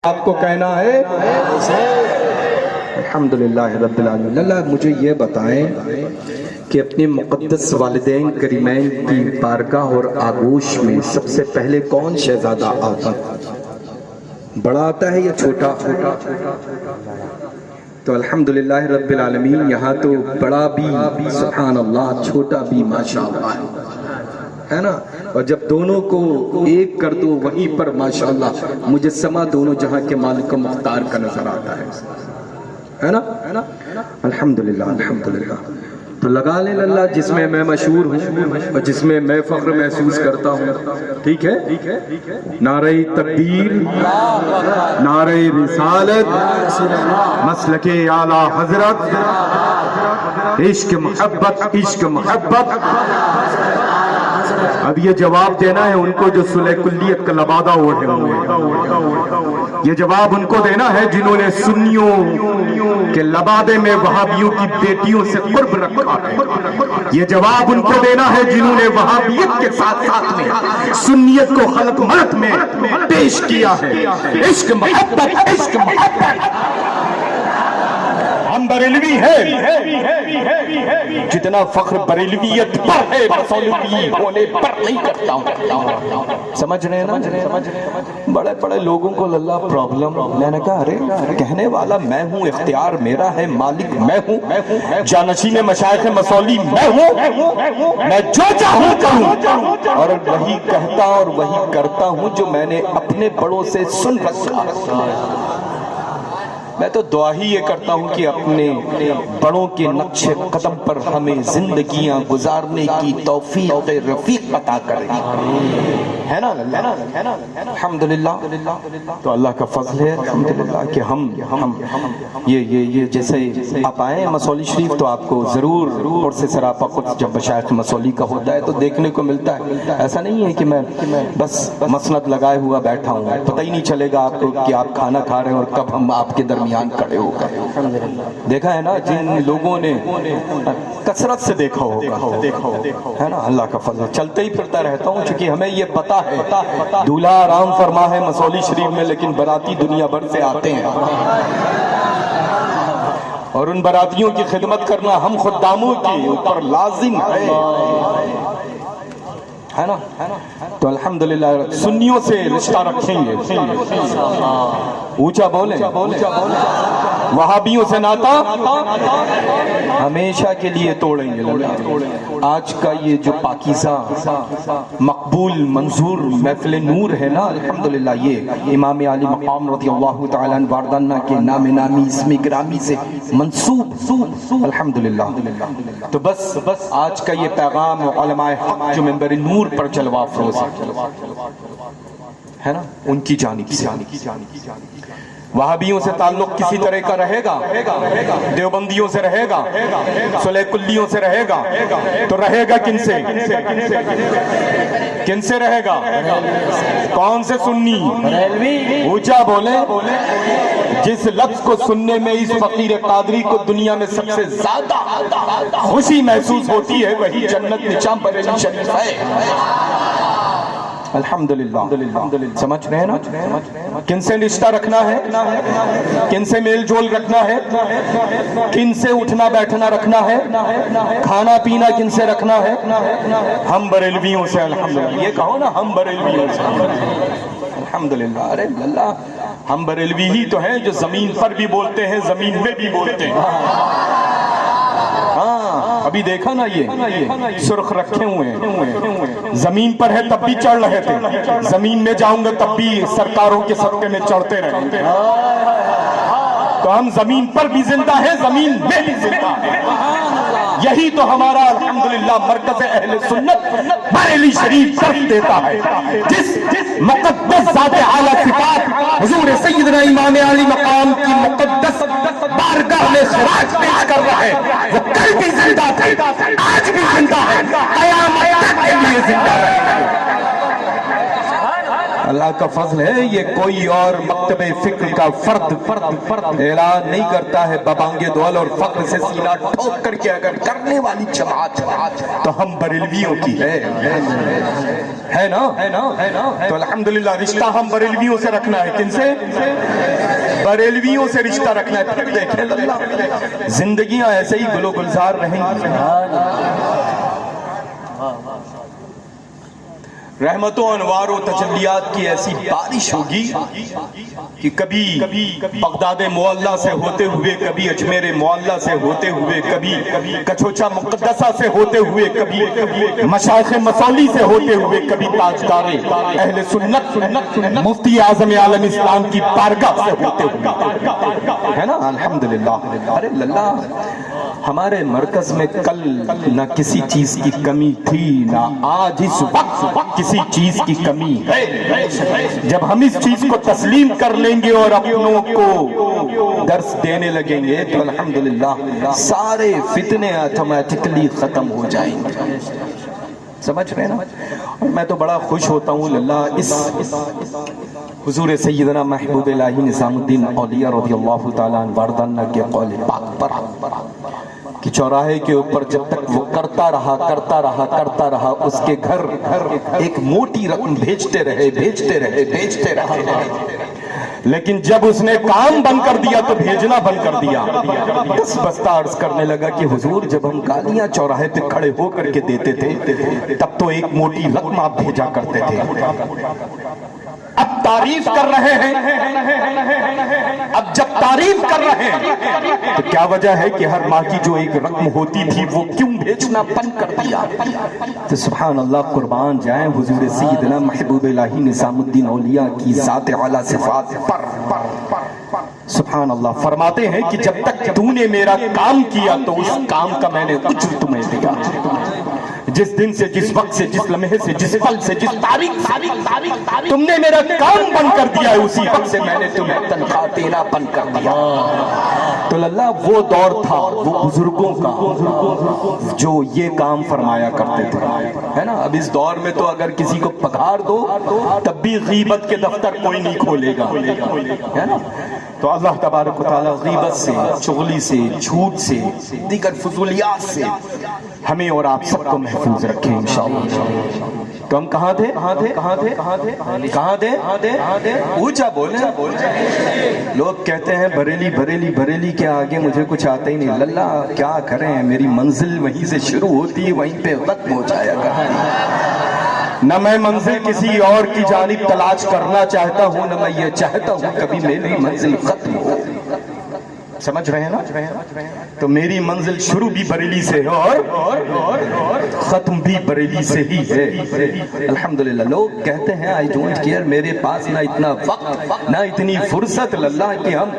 آپ کو کہنا ہے الحمدللہ رب العالمین۔ اللہ مجھے یہ بتائیں کہ اپنے مقدس والدین کریمین کی بارگاہ اور آغوش میں سب سے پہلے کون شہزادہ آتا ہے؟ بڑا آتا ہے یا چھوٹا؟ تو الحمدللہ رب العالمین یہاں تو بڑا بھی سبحان اللہ، چھوٹا بھی ماشاءاللہ ہے نا۔ اور جب دونوں کو ایک کر دو وہیں پر ماشاءاللہ مجسمہ دونوں جہاں کے مالک و مختار کا نظر آتا ہے نا۔ الحمدللہ الحمدللہ۔ تو لگا لیں اللہ جس میں میں مشہور ہوں اور جس میں میں فخر محسوس کرتا ہوں، ٹھیک ہے؟ نعرہ تکبیر، نعرہ رسالت، مسلک اعلیٰ حضرت، عشق محبت، عشق محبت۔ اب یہ جواب دینا ہے ان کو جو صلح کلیت کا لبادہ اوڑھے ہوئے ہیں، یہ جواب ان کو دینا ہے جنہوں نے سنیوں کے لبادے میں وہابیوں کی بیٹیوں سے قرب رکھا ہے، یہ جواب ان کو دینا ہے جنہوں نے وہابیت کے ساتھ ساتھ میں سنیت کو خلق ملت میں پیش کیا ہے۔ عشق محبت، عشق محبت۔ ہم بریلوی ہیں، جتنا فخر بریلویت پر ہے مصولوی ہونے پر نہیں کرتا ہوں۔ سمجھ رہے ہیں نا؟ بڑے بڑے لوگوں کو اللہ پرابلم، میں نے کہا ارے کہنے والا میں ہوں، اختیار میرا ہے، مالک میں ہوں، جانشین مشائخ مصولی میں ہوں، میں جو چاہوں کروں اور وہی کہتا اور وہی کرتا ہوں جو میں نے اپنے بڑوں سے سن رکھا۔ میں تو دعا ہی یہ کرتا ہوں کہ اپنے بڑوں کے نقش قدم پر ہمیں زندگیاں گزارنے کی توفیق رفیق عطا کرے، ہے نا؟ الحمدللہ۔ تو اللہ کا فضل ہے الحمدللہ کہ ہم یہ جیسے آپ آئے ہیں مصولی شریف تو آپ کو ضرور اور سے سراپا قدس جب مشائخ مصولی کا ہوتا ہے تو دیکھنے کو ملتا ہے۔ ایسا نہیں ہے کہ میں بس مسند لگائے ہوا بیٹھا ہوں، پتہ ہی نہیں چلے گا آپ کو کہ آپ کھانا کھا رہے ہیں اور کب ہم آپ کے درمیان کھڑے ہو گئے۔ دیکھا ہے نا جن لوگوں نے کثرت سے دیکھا ہوگا، ہے نا؟ اللہ کا فضل، چلتے ہی پھرتا رہتا ہوں چونکہ ہمیں یہ پتا ہے دولہا آرام فرما ہے مصولی شریف میں، لیکن براتی دنیا بھر سے آتے ہیں اور ان براتیوں کی خدمت کرنا ہم خداموں کے اوپر لازم ہے نا۔ تو الحمدللہ سنیوں سے رشتہ رکھیں گے، اونچا بولیں، وہابیوں سے ناتا ہمیشہ کے لیے توڑیں گے۔ آج کا یہ جو پاکیزہ مقبول منظور محفل نور ہے نا، الحمدللہ یہ امام علی مقام رضی اللہ تعالیٰ عنہ واردانہ کے نام نامی اسم گرامی سے منسوب الحمدللہ۔ تو بس آج کا یہ پیغام علماء حق جو منبر نور پر جلوہ افروز ہے نا، ان کی جانب سے۔ وہابیوں سے تعلق کسی طرح کا رہے گا، دیوبندیوں سے رہے گا، صلح کلیوں سے رہے گا، تو رہے گا کن سے؟ کن سے رہے گا؟ کون سے سنی؟ اونچا بولیں۔ جس لفظ کو سننے میں اس فقیر قادری کو دنیا میں سب سے زیادہ خوشی محسوس ہوتی ہے وہی جنت نشان بریلی شریف ہے۔ الحمدللہ۔ سمجھ رہے ہیں نا؟ کن سے رشتہ رکھنا ہے، کن سے میل جول رکھنا ہے، کن سے اٹھنا بیٹھنا رکھنا ہے، کھانا پینا کن سے رکھنا ہے؟ ہم بریلویوں سے الحمدللہ۔ یہ کہو نا ہم بریلویوں سے الحمدللہ۔ ارے اللہ ہم بریلوی ہی تو ہیں جو زمین پر بھی بولتے ہیں، زمین میں بھی بولتے ہیں۔ ابھی دیکھا نا یہ سرخ رکھے ہوئے ہیں، زمین پر ہے تب بھی چڑھ رہے تھے، زمین میں جاؤں گا تب بھی سرکاروں کے صدقے میں چڑھتے رہیں گے۔ تو ہم زمین پر بھی زندہ ہیں، زمین میں بھی زندہ ہیں۔ یہی تو ہمارا الحمدللہ مرکز اہل سنت بریلی شریف طرف دیتا ہے۔ جس مقدس ذات اعلیٰ صفات حضور سیدنا امام علی مقام کی مقدس بارگاہ میں خراج پیش کر رہا ہے، وہ کل بھی زندہ تھے، آج بھی زندہ ہے، قیامت تک کے لیے زندہ رہے۔ اللہ کا فضل ہے یہ کوئی اور مکتب فکر کا فرد اعلان نہیں کرتا ہے ببانگ دول اور فخر سے سینہ ٹھوک کر کے اگر کرنے والی جماعت تو ہم بریلویوں کی ہے نا تو الحمدللہ رشتہ ہم بریلویوں سے رکھنا ہے کن سے بریلویوں سے رشتہ رکھنا ہے پھر دیکھیں اللہ زندگیاں ایسے ہی گل و گلزار رہیں گی رحمتوں انوار و تجلیات کی ایسی بارش ہوگی کہ کبھی بغداد معلّہ سے ہوتے ہوئے کبھی اجمیر معلّہ سے ہوتے ہوئے کبھی کچھوچا مقدسہ سے ہوتے ہوئے کبھی مشائخ مسولی سے ہوتے ہوئے کبھی تاجدار اہل سنت مفتی اعظم عالم اسلام کی بارگاہ سے ہوتے ہوئے ہے نا الحمدللہ ارے اللہ ہمارے مرکز میں کل نہ کسی چیز کی کمی تھی نہ آج اس وقت کسی چیز کی کمی ہے جب ہم اس چیز کو تسلیم کر لیں گے اور اپنوں کو درس دینے لگیں گے تو الحمدللہ سارے فتنے آٹومیٹکلی ختم ہو جائیں گے سمجھ رہے نا اور میں تو بڑا خوش ہوتا ہوں اللہ اس حضور سیدنا محبوب الہی نظام الدین اولیاء رضی اللہ تعالیٰ عنہ وردانہ کے قول پاک پر کہ چوراہے کے اوپر جب تک وہ کرتا رہا اس کے گھر ایک موٹی رقم بھیجتے رہے لیکن جب اس نے کام بند کر دیا تو بھیجنا بند کر دیا بس بستہ عرض کرنے لگا کہ حضور جب ہم گالیاں چوراہے پہ کھڑے ہو کر کے دیتے تھے تب تو ایک موٹی رقم آپ بھیجا کرتے تھے اب تعریف کر رہے ہیں اب جب تعریف کر رہے ہیں تو کیا وجہ ہے کہ ہر ماہ کی جو ایک رقم ہوتی تھی وہ کیوں بھیجنا بند کر دیا تو سبحان اللہ قربان جائیں حضور سیدنا محبوب الہی نظام الدین اولیاء کی ذات اعلیٰ صفات پر سبحان اللہ فرماتے ہیں کہ جب تک تو نے میرا کام کیا تو اس کام کا میں نے اجر تمہیں دیا جس دن سے جس وقت سے جس لمحے سے جس پل سے جس تاریخ تم نے میرا کام بند کر دیا ہے اسی وقت سے میں نے تمہیں تنخواہ دینا بند کر دیا تو اللہ وہ دور تھا وہ بزرگوں کا جو یہ کام فرمایا کرتے تھے ہے نا اب اس دور میں تو اگر کسی کو پگھار دو تب بھی غیبت کے دفتر کوئی نہیں کھولے گا ہے نا تو اللہ تبارک و تعالی غیبت سے چغلی سے جھوٹ سے دیگر فضولیات سے ہمیں اور آپ سب کو محفوظ رکھیں انشاءاللہ تو ہم کہاں تھے اونچا بولیں لوگ کہتے ہیں بریلی کے آگے مجھے کچھ آتا ہی نہیں اللہ کیا کریں میری منزل وہیں سے شروع ہوتی ہے وہیں پہ ختم ہو جایا کرتی نہ میں منزل کسی اور کی جانب تلاش کرنا چاہتا ہوں نہ میں یہ چاہتا ہوں کبھی میری منزل ختم ہو سمجھ رہے ہیں نا تو میری منزل شروع بھی بریلی سے ہے اور ختم بھی بریلی سے ہی ہے الحمدللہ لوگ کہتے ہیں I don't care میرے پاس نہ اتنا وقت نہ اتنی فرصت اللہ کہ ہم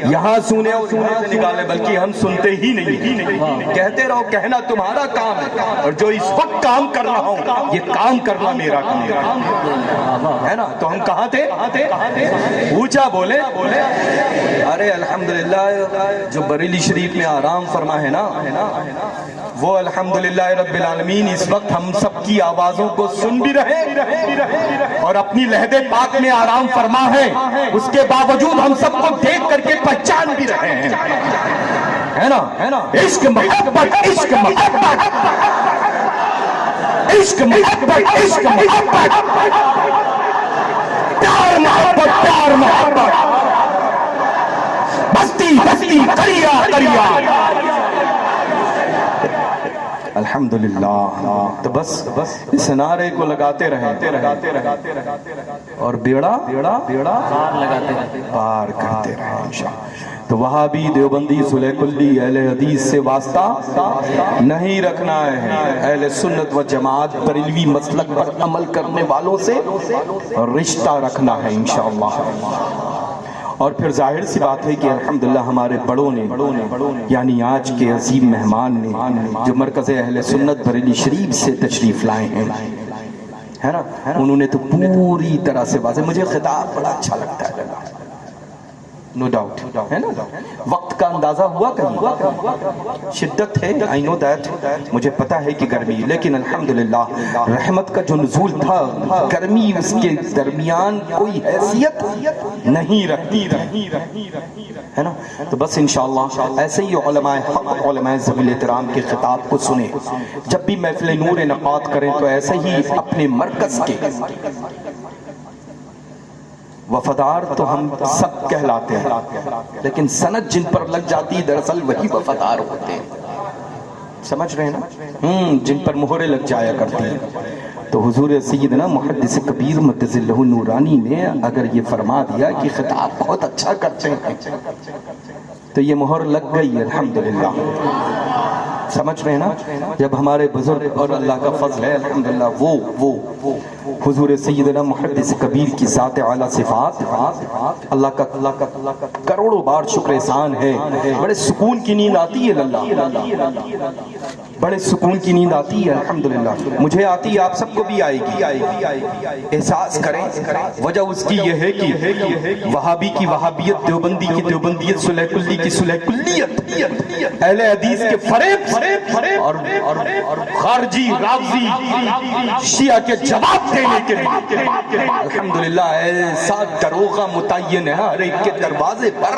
یہاں سنے اور سے نکالے بلکہ ہم سنتے ہی نہیں کہتے رہو کہنا تمہارا کام ہے اور جو اس وقت کام کر رہا ہوں یہ کام کرنا میرا کام ہے نا تو ہم کہاں تھے اونچا بولے ارے الحمدللہ جو بریلی شریف میں آرام فرما ہے نا وہ الحمدللہ رب العالمین اس وقت ہم سب کی آوازوں کو سن بھی رہے اور اپنی لہد پاک میں آرام فرما ہے اس کے باوجود ہم سب کو دیکھ کر کے پہچان بھی رہے ہیں ہے نا عشق محبت عشق محبت عشق محبت عشق محبت پیار محبت پیار محبت بستی کریا الحمدللہ تو بس اس نعرے کو لگاتے رہے اور بیڑا پار کرتے رہے انشاءاللہ تو وہابی دیوبندی صلح کلی اہل حدیث سے واسطہ نہیں رکھنا ہے اہل سنت و جماعت بریلوی مسلک پر عمل کرنے والوں سے رشتہ رکھنا ہے انشاءاللہ اور پھر ظاہر سی بات ہے کہ الحمدللہ ہمارے بڑوں نے یعنی آج کے عظیم مہمان نے جو مرکز اہل سنت بریلی شریف سے تشریف لائے ہیں ہے نا انہوں نے تو پوری طرح سے واضح مجھے خطاب بڑا اچھا لگتا ہے نو ڈاؤٹ ہے نا. وقت کا اندازہ ہوا کہیں؟ شدت ہے، آئی نو دیٹ، مجھے پتا ہے کہ گرمی، لیکن الحمدللہ رحمت کا جو نزول تھا، گرمی اس کے درمیان کوئی حیثیت نہیں رکھتی ہے نا. تو بس انشاءاللہ ایسے ہی علماء حق، علماء ذوی الاحترام کے خطاب کو سنیں. جب بھی محفل نور انعقاد کریں تو ایسے ہی اپنے مرکز کے وفادار تو ہم سب کہلاتے ہیں، لیکن سند جن پر لگ جاتی دراصل وہی وفادار ہوتے ہیں. سمجھ رہے ہیں نا؟ جن پر مہریں لگ جایا کرتی ہیں. تو حضور سیدنا محدث کبیر مدظ اللہ نورانی نے اگر یہ فرما دیا کہ خطاب بہت اچھا کرتے ہیں تو یہ مہر لگ گئی الحمدللہ. سمجھ رہے ہیں نا؟ جب ہمارے بزرگ اور اللہ کا فضل ہے الحمدللہ وہ حضور سیدنا محدث کبیر کی ذات اعلیٰ صفات، اللہ کا کروڑوں بار شکر احسان ہے. بڑے سکون کی نیند آتی ہے اللہ، بڑے سکون کی نیند آتی ہے الحمدللہ. مجھے آتی ہے، آپ سب کو بھی آئے گی. احساس کریں وجہ اس کی یہ ہے کہ وہابی کی وہابیت، دیوبندی کی دیوبندیت، صلح کلی کی صلح کلیت، اہل حدیث کے فریب اور خارجی رافضی شیعہ کے جواب دینے کے لیے الحمدللہ ایسا دروغہ متعین ہے ہر ایک کے دروازے پر،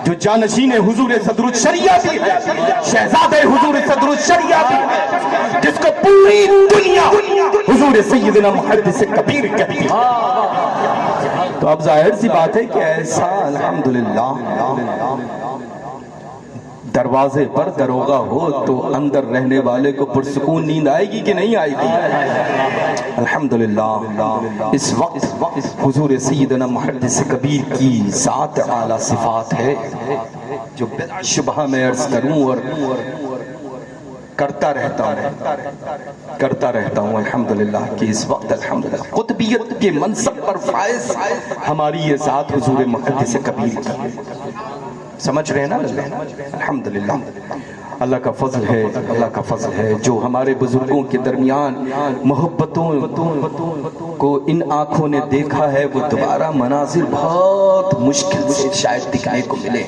جو جانشین حضور صدر الشریعہ بھی ہے، شہزادہ حضور صدر الشریعہ بھی ہے، جس کو پوری دنیا حضور سیدنا محدث کبیر کہتی ہے. تو اب ظاہر سی بات ہے کہ ایسا الحمدللہ دروازے پر دروغہ ہو تو اندر رہنے والے کو پرسکون نیند آئے گی کہ نہیں آئے گی؟ الحمدللہ اس وقت حضور سیدنا محدث کبیر کی ذات اعلیٰ صفات ہے جو بلا شبہ میں عرض کروں اور کرتا رہتا ہوں الحمدللہ کہ اس وقت الحمدللہ قطبیت کے منصب پر فائز ہماری یہ ذات حضور محدث کبیر کی. سمجھ رہے ہیں نا؟ الحمدللہ اللہ کا فضل ہے، اللہ کا فضل ہے جو ہمارے بزرگوں کے درمیان محبتوں کو ان آنکھوں نے دیکھا ہے وہ دوبارہ مناظر بہت مشکل سے شاید دکھنے کو ملے.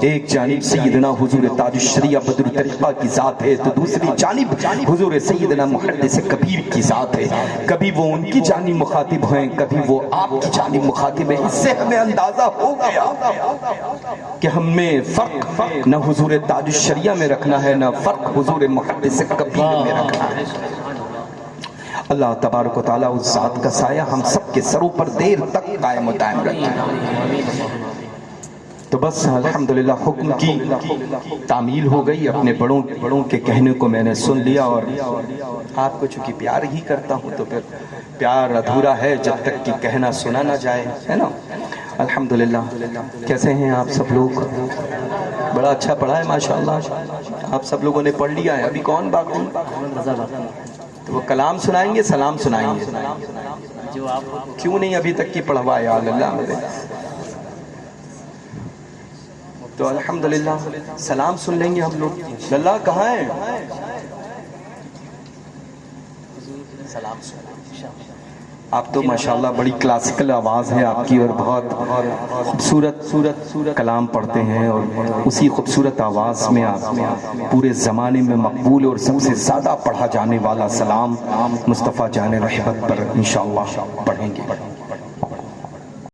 ایک جانب سیدنا حضور تاج الشریعہ بدر الطریقہ کی ذات ہے تو دوسری جانب حضور سیدنا محدث کبیر کی ذات ہے. کبھی وہ ان کی جانب مخاطب ہیں، کبھی وہ آپ کی جانب مخاطب ہیں. اس سے ہمیں اندازہ ہو گیا کہ ہمیں فرق نہ حضور تاج الشریعہ میں رکھنا ہے، نہ فرق حضور محدث کبیر میں رکھنا ہے. اللہ تبارک و تعالیٰ اس ذات کا سایہ ہم سب کے سروں پر دیر تک قائم و دائم رکھے. تو بس الحمدللہ حکم کی تعمیل ہو گئی. اپنے بڑوں کے کہنے کو میں نے سن لیا اور آپ کو چونکہ پیار ہی کرتا ہوں تو پھر پیار ادھورا ہے جب تک کہ کہنا سنا نہ جائے، ہے نا؟ الحمدللہ کیسے ہیں آپ سب لوگ؟ بڑا اچھا پڑھا ہے ماشاءاللہ. آپ سب لوگوں نے پڑھ لیا ہے. ابھی کون باقی؟ تو وہ کلام سنائیں گے، سلام سنائیں گے؟ کیوں نہیں ابھی تک کی پڑھوایا اللہ میرے؟ تو الحمدللہ سلام سن لیں گے ہم لوگ. اللہ کہاں ہے؟ سلام سن. آپ تو ماشاءاللہ بڑی کلاسیکل آواز ہے آپ کی اور بہت خوبصورت کلام پڑھتے ہیں اور اسی خوبصورت آواز میں آپ پورے زمانے میں مقبول اور سب سے زیادہ پڑھا جانے والا سلام مصطفیٰ جان رحمت پر انشاءاللہ پڑھیں گے.